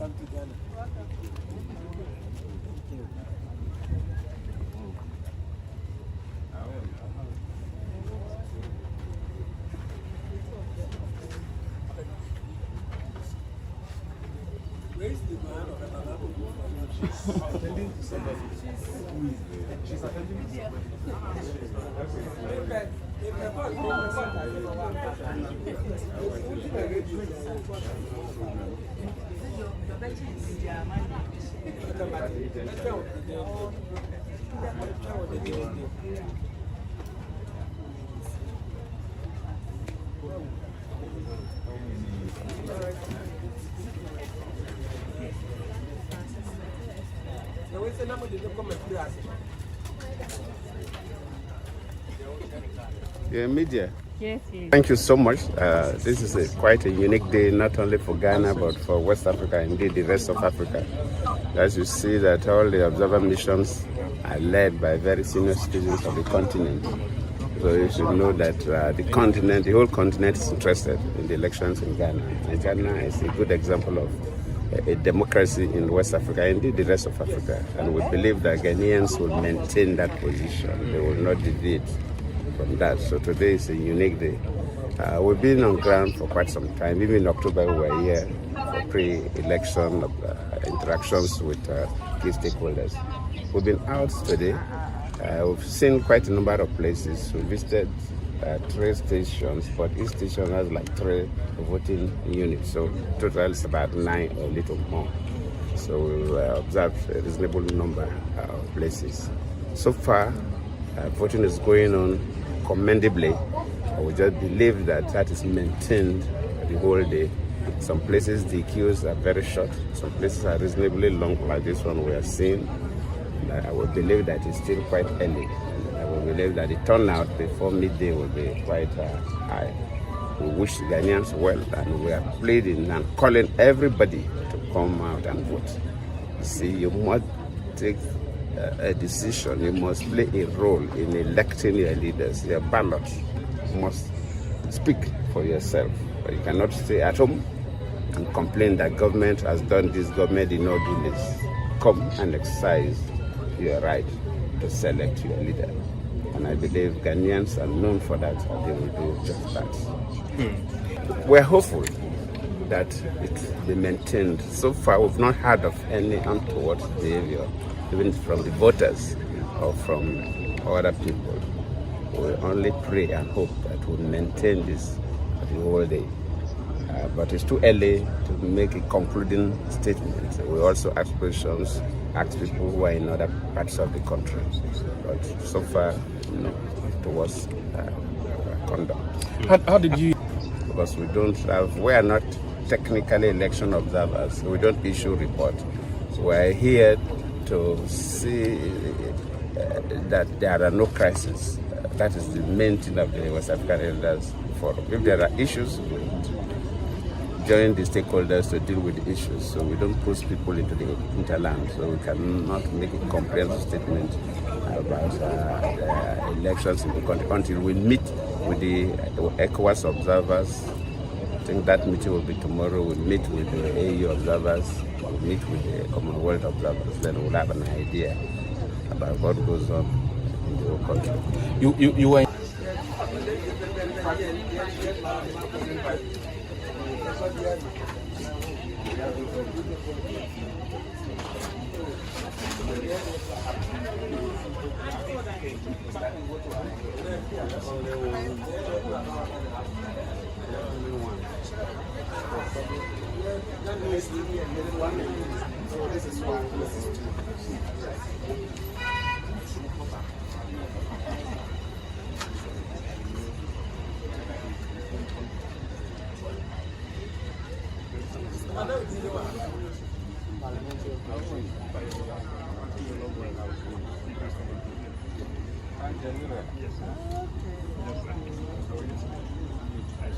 welcome to Ghana. Where is the man of another? She's attending to somebody. She's attending to somebody. You're in media. Yes, please. Thank you so much. This is quite a unique day, not only for Ghana, but for West Africa, indeed the rest of Africa. As you see that all the observer missions are led by very senior citizens of the continent. So you should know that the whole continent is interested in the elections in Ghana. And Ghana is a good example of a democracy in West Africa, indeed the rest of Africa. And we believe that Ghanaians will maintain that position. They will not deviate from that. So today is a unique day. We've been on ground for quite some time. Even in October we were here for pre-election interactions with key stakeholders. We've been out today. We've seen quite a number of places. We visited 3 stations, but each station has like 3 voting units. So total is about 9 or a little more. So we observed a reasonable number of places. So far, voting is going on commendably. We just believe that is maintained the whole day. Some places the queues are very short, some places are reasonably long, like this one we are seeing. I would believe that it's still quite early. I would believe that the turnout before midday will be quite high. We wish the Ghanaians well, and we are pleading and calling everybody to come out and vote. You see, you must take a decision, you must play a role in electing your leaders. Your ballot must speak for yourself. But you cannot stay at home and complain that government has done this, government did not do this. Come and exercise your right to select your leader. And I believe Ghanaians are known for that, and they will do just that. We're hopeful that it will be maintained. So far, we've not heard of any untoward behavior, even from the voters or from other people. We only pray and hope that we'll maintain this the whole day. But it's too early to make a concluding statement. We also ask questions, ask people who are in other parts of the country. But so far, no, towards conduct. How did you? Because we are not technically election observers. We don't issue reports. We're here to see that there are no crises. That is the main thing of the West African Elders Forum. If there are issues, we join the stakeholders to deal with the issues. So we don't push people into the hinterland. So we cannot make a comprehensive statement about the elections in the country until we meet with the ECOWAS observers. I think that meeting will be tomorrow. We'll meet with the AU observers. We'll meet with the Commonwealth observers. Then we'll have an idea about what goes on in the whole country. You were.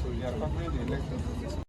So you are covering the election.